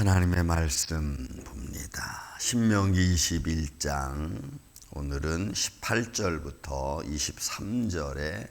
하나님의 말씀 봅니다. 신명기 21장 오늘은 18절부터 23절에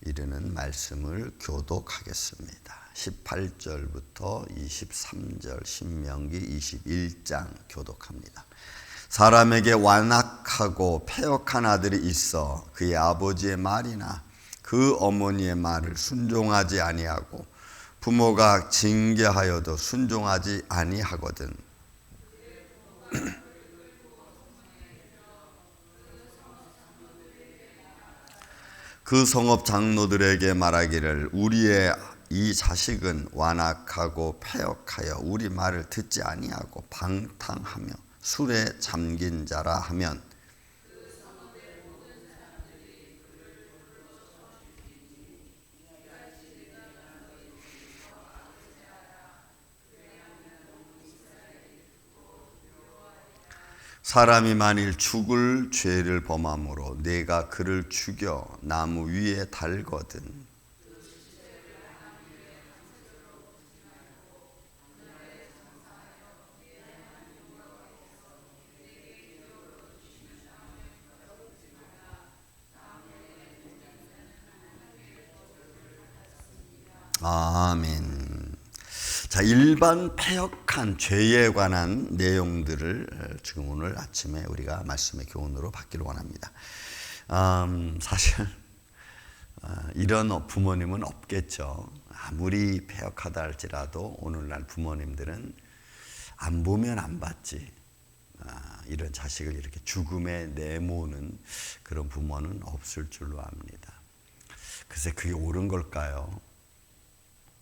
이르는 말씀을 교독하겠습니다. 18절부터 23절 신명기 21장 교독합니다. 사람에게 완악하고 패역한 아들이 있어 그의 아버지의 말이나 그 어머니의 말을 순종하지 아니하고 부모가 징계하여도 순종하지 아니하거든. 그 성읍 장로들에게 말하기를 우리의 이 자식은 완악하고 패역하여 우리 말을 듣지 아니하고 방탕하며 술에 잠긴 자라 하면 사람이 만일 죽을 죄를 범함으로 내가 그를 죽여 나무 위에 달거든. 아멘. 자, 일반 패역한 죄에 관한 내용들을 지금 오늘 아침에 우리가 말씀의 교훈으로 받기를 원합니다. 사실 이런 부모님은 없겠죠. 아무리 패역하다 할지라도 오늘날 부모님들은 안 보면 안 받지. 이런 자식을 이렇게 죽음에 내모는 그런 부모는 없을 줄로 압니다. 글쎄 그게 옳은 걸까요?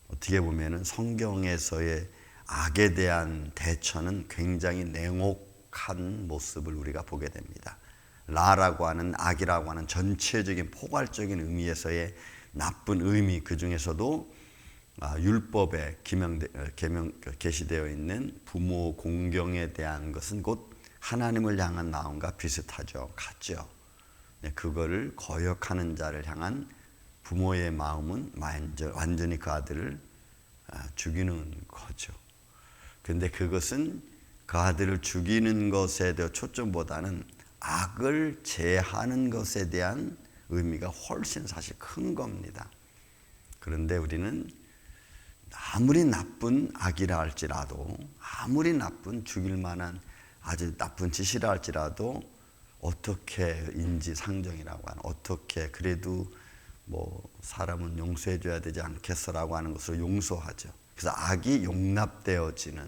어떻게 보면 성경에서의 악에 대한 대처는 굉장히 냉혹한 모습을 우리가 보게 됩니다. 라라고 하는 악이라고 하는 전체적인 포괄적인 의미에서의 나쁜 의미, 그 중에서도 율법에 게시되어 있는 부모 공경에 대한 것은 곧 하나님을 향한 마음과 비슷하죠. 같죠. 그거를 거역하는 자를 향한 부모의 마음은 완전히 그 아들을 죽이는 거죠. 그런데 그것은 그 아들을 죽이는 것에 대한 초점보다는 악을 제하는 것에 대한 의미가 훨씬 사실 큰 겁니다. 그런데 우리는 아무리 나쁜 악이라 할지라도, 아무리 나쁜 죽일 만한 아주 나쁜 짓이라 할지라도 어떻게 인지상정이라고 하는, 어떻게 그래도 사람은 용서해줘야 되지 않겠어라고 하는 것으로 용서하죠. 그래서 악이 용납되어지는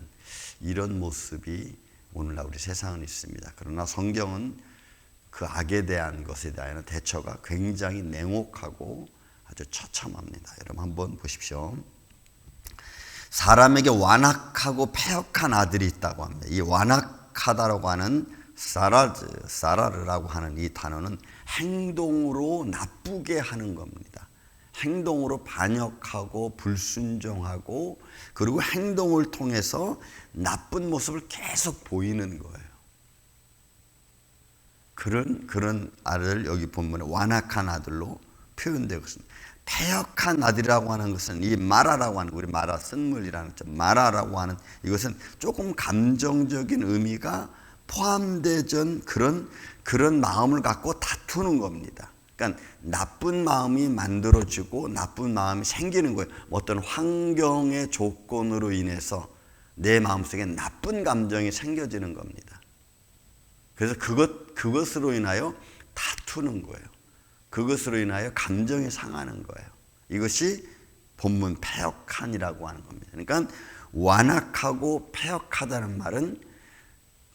이런 모습이 오늘날 우리 세상은 있습니다. 그러나 성경은 그 악에 대한 것에 대한 대처가 굉장히 냉혹하고 아주 처참합니다. 여러분 한번 보십시오. 사람에게 완악하고 패역한 아들이 있다고 합니다. 이 완악하다라고 하는 사라르라고 하는 이 단어는 행동으로 나쁘게 하는 겁니다. 행동으로 반역하고 불순종하고 그리고 행동을 통해서 나쁜 모습을 계속 보이는 거예요. 그런 아들 여기 본문에 완악한 아들로 표현되고 있습니다. 패역한 아들이라고 하는 것은 이 마라라고 하는, 우리 마라 쓴물이라는 마라라고 하는 이것은 조금 감정적인 의미가 포함되던 그런 마음을 갖고 다투는 겁니다. 그러니까 나쁜 마음이 만들어지고 나쁜 마음이 생기는 거예요. 어떤 환경의 조건으로 인해서 내 마음속에 나쁜 감정이 생겨지는 겁니다. 그래서 그것으로 인하여 다투는 거예요. 그것으로 인하여 감정이 상하는 거예요. 이것이 본문 패역한이라고 하는 겁니다. 그러니까 완악하고 패역하다는 말은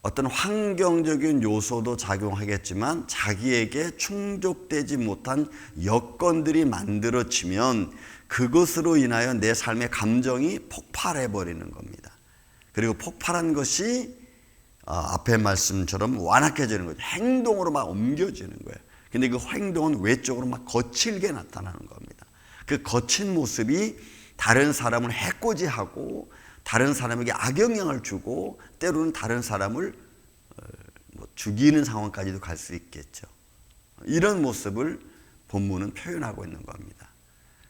어떤 환경적인 요소도 작용하겠지만 자기에게 충족되지 못한 여건들이 만들어지면 그것으로 인하여 내 삶의 감정이 폭발해버리는 겁니다. 그리고 폭발한 것이 앞의 말씀처럼 완악해지는 거죠. 행동으로 막 옮겨지는 거예요. 근데 그 행동은 외적으로 막 거칠게 나타나는 겁니다. 그 거친 모습이 다른 사람을 해코지하고 다른 사람에게 악영향을 주고 때로는 다른 사람을 죽이는 상황까지도 갈 수 있겠죠. 이런 모습을 본문은 표현하고 있는 겁니다.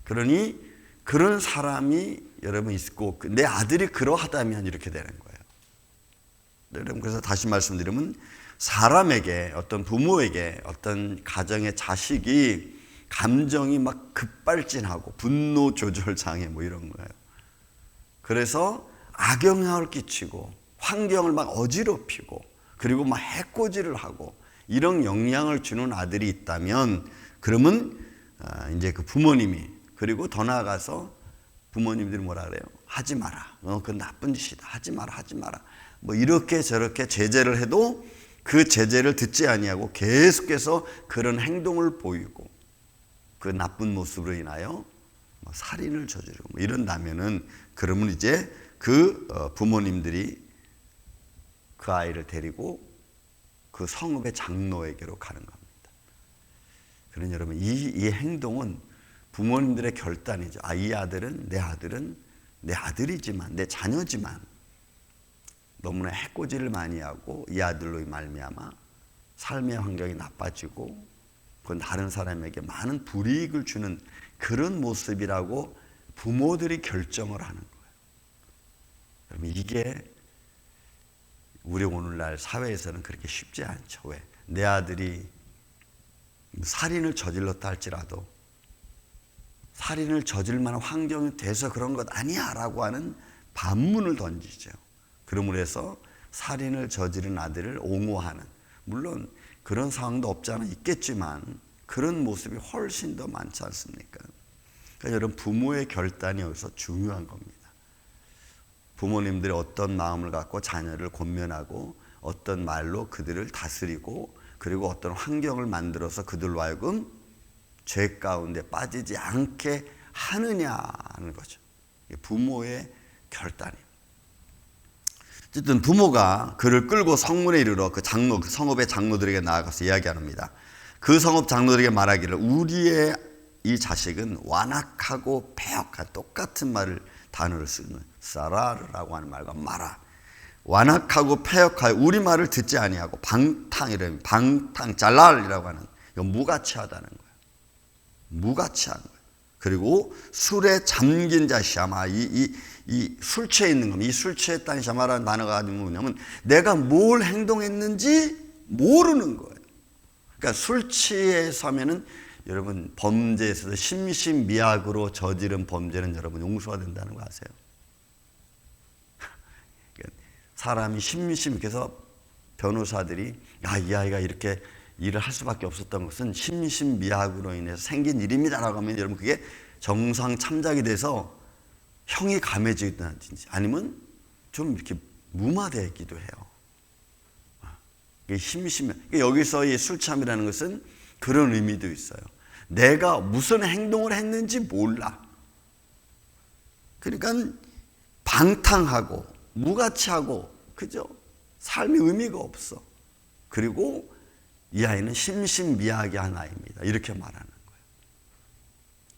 그러니 그런 사람이 여러분 있고 내 아들이 그러하다면 이렇게 되는 거예요. 여러분, 그래서 다시 말씀드리면 사람에게, 어떤 부모에게, 어떤 가정의 자식이 감정이 막 급발진하고 분노 조절 장애 뭐 이런 거예요. 그래서 악영향을 끼치고 환경을 막 어지럽히고 그리고 막 해코지를 하고 이런 영향을 주는 아들이 있다면, 그러면 이제 그 부모님이, 그리고 더 나아가서 부모님들이 뭐라 그래요? 하지 마라. 그건 나쁜 짓이다. 하지 마라. 하지 마라. 뭐 이렇게 저렇게 제재를 해도 그 제재를 듣지 아니하고 계속해서 그런 행동을 보이고 그 나쁜 모습으로 인하여 살인을 저지르고 뭐 이런다면은, 그러면 이제 그 부모님들이 그 아이를 데리고 그 성읍의 장로에게로 가는 겁니다. 그러니 여러분, 이 행동은 부모님들의 결단이죠. 이 아들은 내 아들이지만, 내 자녀지만 너무나 해코지를 많이 하고 이 아들로 말미암아 삶의 환경이 나빠지고 그건 다른 사람에게 많은 불이익을 주는 그런 모습이라고 부모들이 결정을 하는 거예요. 여러분, 이게 우리 오늘날 사회에서는 그렇게 쉽지 않죠. 왜? 내 아들이 살인을 저질렀다 할지라도 살인을 저질 만한 환경이 돼서 그런 것 아니야 라고 하는 반문을 던지죠. 그러므로 해서 살인을 저지른 아들을 옹호하는, 물론 그런 상황도 없지 않아 있겠지만 그런 모습이 훨씬 더 많지 않습니까? 그러니까 여러분, 부모의 결단이 여기서 중요한 겁니다. 부모님들이 어떤 마음을 갖고 자녀를 권면하고 어떤 말로 그들을 다스리고 그리고 어떤 환경을 만들어서 그들로 하여금 죄 가운데 빠지지 않게 하느냐는 거죠. 부모의 결단입니다. 어쨌든 부모가 그를 끌고 성문에 이르러 그 성읍의 장로들에게 나아가서 이야기합니다. 그 성읍 장로들에게 말하기를, 우리의 이 자식은 완악하고 패역한, 똑같은 단어를 쓰는 사라르라고 하는 말과 마라, 완악하고 패역하여 우리 말을 듣지 아니하고 방탕 잘랄이라고 하는, 이건 무가치하다는 거예요. 무가치한 거예요. 그리고 술에 잠긴 자 샤마, 이 술 취해 있는 겁니다. 이 술 취했다는 샤마라는 단어가 가지고 뭐냐면 내가 뭘 행동했는지 모르는 거예요. 그러니까 술 취해서 하면은 여러분, 범죄에서도 심신미약으로 저지른 범죄는 여러분 용서가 된다는 거 아세요? 사람이 그래서 변호사들이 이 아이가 이렇게 일을 할 수밖에 없었던 것은 심신미약으로 인해서 생긴 일입니다라고 하면 여러분, 그게 정상 참작이 돼서 형이 감해지든지 아니면 좀 이렇게 무마되기도 해요. 여기서 이 술참이라는 것은 그런 의미도 있어요. 내가 무슨 행동을 했는지 몰라. 그러니까 방탕하고 무가치하고, 그죠? 삶의 의미가 없어. 그리고 이 아이는 심신미약한 아이입니다. 이렇게 말하는 거예요.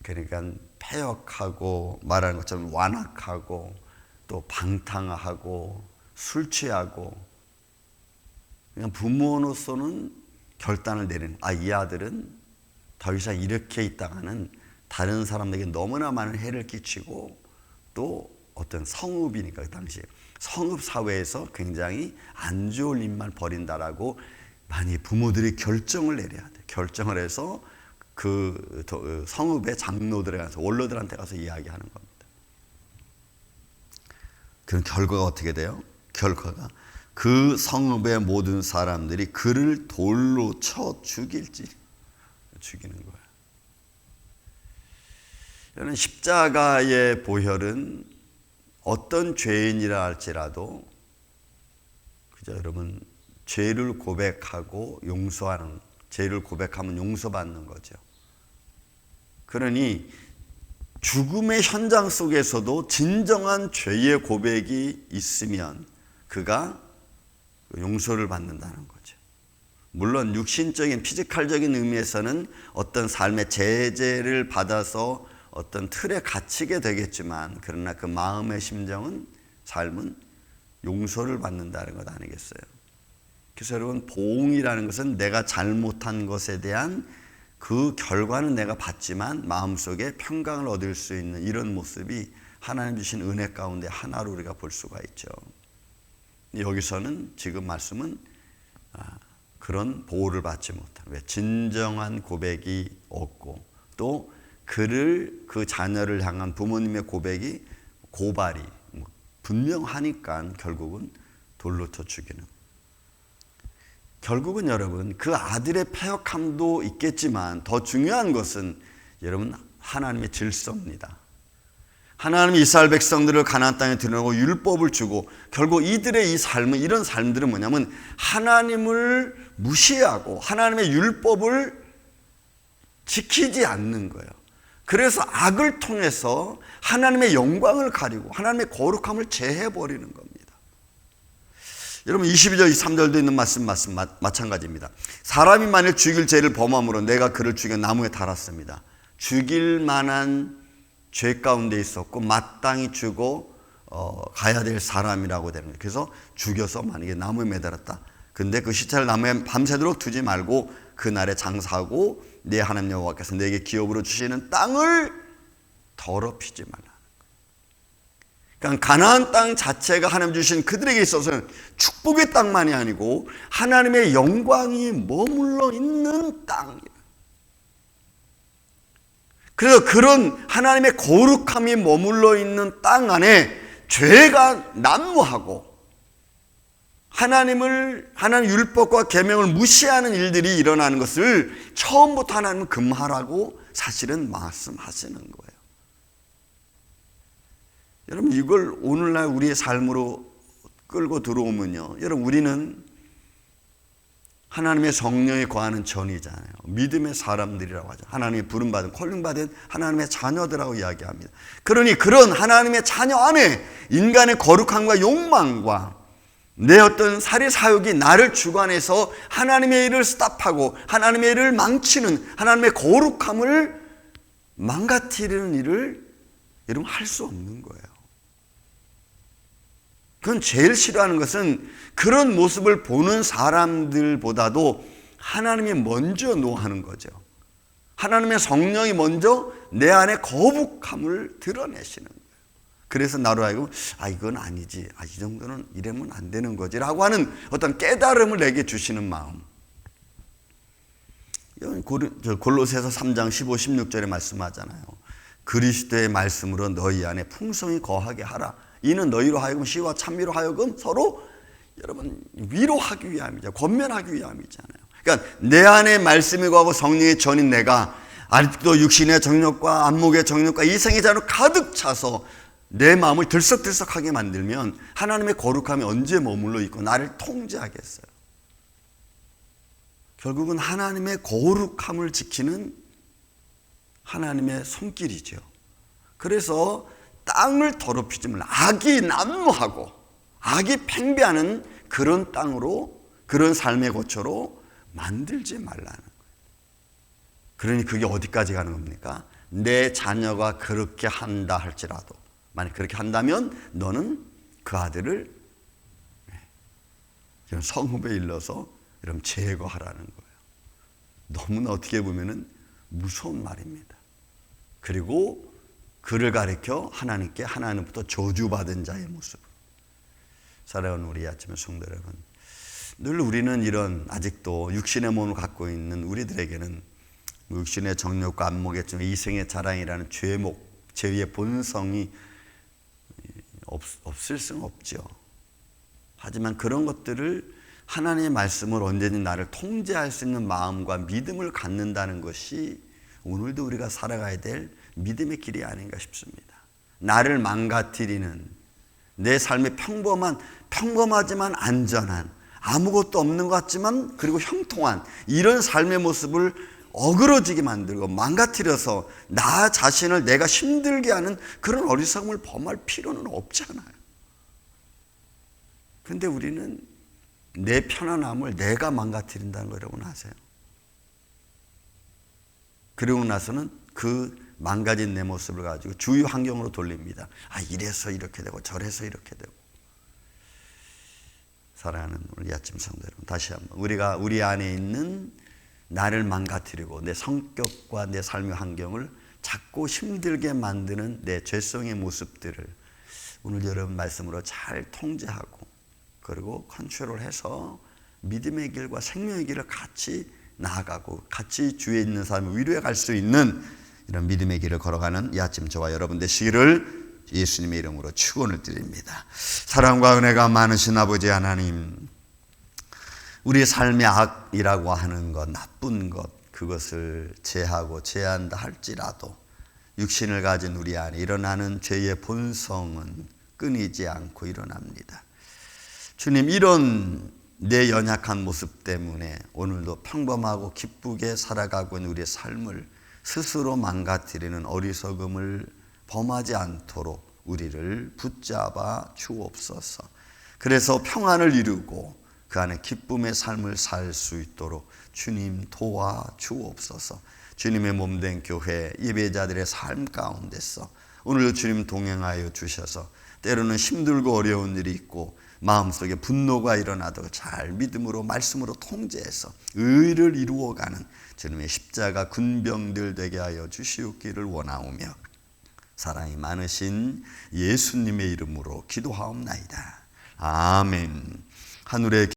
그러니까 패역하고 말하는 것처럼 완악하고 또 방탕하고 술 취하고, 그냥 부모로서는 결단을 내리는, 이 아들은 더 이상 이렇게 있다가는 다른 사람에게 너무나 많은 해를 끼치고 또 어떤 성읍이니까 그 당시에 성읍 사회에서 굉장히 안 좋은 일만 벌인다라고 많이 부모들이 결정을 내려야 돼. 결정을 해서 그 성읍의 장로들에 가서, 원로들한테 가서 이야기하는 겁니다. 그럼 결과가 어떻게 돼요? 결과가 그 성읍의 모든 사람들이 그를 돌로 쳐 죽이는 거예요. 저는 십자가의 보혈은 어떤 죄인이라 할지라도, 그죠, 여러분, 죄를 고백하고 용서하는, 죄를 고백하면 용서받는 거죠. 그러니 죽음의 현장 속에서도 진정한 죄의 고백이 있으면 그가 용서를 받는다는 거죠. 물론 육신적인 피지컬적인 의미에서는 어떤 삶의 제재를 받아서 어떤 틀에 갇히게 되겠지만, 그러나 그 마음의 심정은, 삶은 용서를 받는다는 것 아니겠어요? 그래서 여러분, 보응이라는 것은 내가 잘못한 것에 대한 그 결과는 내가 받지만 마음속에 평강을 얻을 수 있는 이런 모습이 하나님 주신 은혜 가운데 하나로 우리가 볼 수가 있죠. 여기서는 지금 말씀은 그런 보호를 받지 못한, 왜 진정한 고백이 없고 또 그 자녀를 향한 부모님의 고백이 고발이 분명하니까 결국은 돌로 쳐 죽이는. 결국은 여러분 그 아들의 패역함도 있겠지만 더 중요한 것은 여러분 하나님의 질서입니다. 하나님이 이스라엘 백성들을 가나안 땅에 들여놓고 율법을 주고 결국 이들의 이 삶은, 이런 삶들은 뭐냐면 하나님을 무시하고 하나님의 율법을 지키지 않는 거예요. 그래서 악을 통해서 하나님의 영광을 가리고 하나님의 거룩함을 제해버리는 겁니다. 여러분 22절 23절도 있는 말씀 마찬가지입니다. 사람이 만일 죽일 죄를 범함으로 내가 그를 죽여 나무에 달았습니다. 죽일 만한 죄 가운데 있었고 마땅히 죽어 가야 될 사람이라고 되는 거예요. 그래서 죽여서 만약에 나무에 매달았다. 근데 그 시체를 나무에 밤새도록 두지 말고 그날에 장사하고 내 하나님 여호와께서 내게 기업으로 주시는 땅을 더럽히지 말라. 그러니까 가나안 땅 자체가 하나님 주신 그들에게 있어서는 축복의 땅만이 아니고 하나님의 영광이 머물러 있는 땅이에요. 그래서 그런 하나님의 거룩함이 머물러 있는 땅 안에 죄가 난무하고 하나님 율법과 계명을 무시하는 일들이 일어나는 것을 처음부터 하나님은 금하라고 사실은 말씀하시는 거예요. 여러분 이걸 오늘날 우리의 삶으로 끌고 들어오면요, 여러분 우리는 하나님의 성령이 거하는 전이잖아요. 믿음의 사람들이라고 하죠. 하나님의 부름받은, 콜링받은 하나님의 자녀들이라고 이야기합니다. 그러니 그런 하나님의 자녀 안에 인간의 거룩함과 욕망과 내 어떤 사리사욕이 나를 주관해서 하나님의 일을 스탑하고 하나님의 일을 망치는, 하나님의 거룩함을 망가뜨리는 일을 여러분 할 수 없는 거예요. 그건 제일 싫어하는 것은 그런 모습을 보는 사람들보다도 하나님이 먼저 노하는 거죠. 하나님의 성령이 먼저 내 안에 거룩함을 드러내시는 거예요. 그래서 나로 하여금 이건 아니지, 이 정도는 이러면 안 되는 거지 라고 하는 어떤 깨달음을 내게 주시는 마음. 골로새서 3장 15, 16절에 말씀하잖아요. 그리스도의 말씀으로 너희 안에 풍성히 거하게 하라. 이는 너희로 하여금 시와 찬미로 하여금 서로 여러분 위로하기 위함이죠. 권면하기 위함이잖아요. 그러니까 내 안에 말씀이 거하고 성령의 전인 내가 아직도 육신의 정욕과 안목의 정욕과 이생의 자로 가득 차서 내 마음을 들썩들썩하게 만들면 하나님의 거룩함이 언제 머물러 있고 나를 통제하겠어요? 결국은 하나님의 거룩함을 지키는 하나님의 손길이죠. 그래서 땅을 더럽히지 말라. 악이 난무하고 악이 팽배하는 그런 땅으로, 그런 삶의 고초로 만들지 말라는 거예요. 그러니 그게 어디까지 가는 겁니까? 내 자녀가 그렇게 한다 할지라도, 만약 그렇게 한다면 너는 그 아들을 성읍에 일러서 이런 제거하라는 거예요. 너무나 어떻게 보면은 무서운 말입니다. 그리고 그를 가리켜 하나님께 하나님부터 저주받은 자의 모습. 사랑하는 우리 아침의 성도 여러분, 늘 우리는 이런 아직도 육신의 몸을 갖고 있는 우리들에게는 육신의 정욕과 안목의 이생의 자랑이라는 죄의 본성이 없을 수는 없죠. 하지만 그런 것들을 하나님의 말씀을 언제든지 나를 통제할 수 있는 마음과 믿음을 갖는다는 것이 오늘도 우리가 살아가야 될 믿음의 길이 아닌가 싶습니다. 나를 망가뜨리는 내 삶의 평범하지만 안전한, 아무것도 없는 것 같지만 그리고 형통한 이런 삶의 모습을 어그러지게 만들고 망가뜨려서 나 자신을 내가 힘들게 하는 그런 어리석음을 범할 필요는 없잖아요. 그런데 우리는 내 편안함을 내가 망가뜨린다는 거 여러분 아세요? 그리고 나서는 그 망가진 내 모습을 가지고 주위 환경으로 돌립니다. 이래서 이렇게 되고 저래서 이렇게 되고. 사랑하는 우리 아침 성도 여러분, 다시 한번 우리가 우리 안에 있는 나를 망가뜨리고 내 성격과 내 삶의 환경을 자꾸 힘들게 만드는 내 죄성의 모습들을 오늘 여러분 말씀으로 잘 통제하고 그리고 컨트롤해서 믿음의 길과 생명의 길을 같이 나아가고 같이 주위에 있는 사람을 위로해 갈 수 있는 이런 믿음의 길을 걸어가는 이 아침 저와 여러분 되시기를 예수님의 이름으로 축원을 드립니다. 사랑과 은혜가 많으신 아버지 하나님, 우리의 삶의 악이라고 하는 것, 나쁜 것, 그것을 제하고 제한다 할지라도 육신을 가진 우리 안에 일어나는 죄의 본성은 끊이지 않고 일어납니다. 주님, 이런 내 연약한 모습 때문에 오늘도 평범하고 기쁘게 살아가고 있는 우리의 삶을 스스로 망가뜨리는 어리석음을 범하지 않도록 우리를 붙잡아 주옵소서. 그래서 평안을 이루고 그 안에 기쁨의 삶을 살 수 있도록 주님 도와 주옵소서. 주님의 몸된 교회 예배자들의 삶 가운데서 오늘도 주님 동행하여 주셔서 때로는 힘들고 어려운 일이 있고 마음속에 분노가 일어나도 잘 믿음으로 말씀으로 통제해서 의를 이루어가는 주님의 십자가 군병들 되게 하여 주시옵기를 원하오며 사랑이 많으신 예수님의 이름으로 기도하옵나이다. 아멘. 하늘의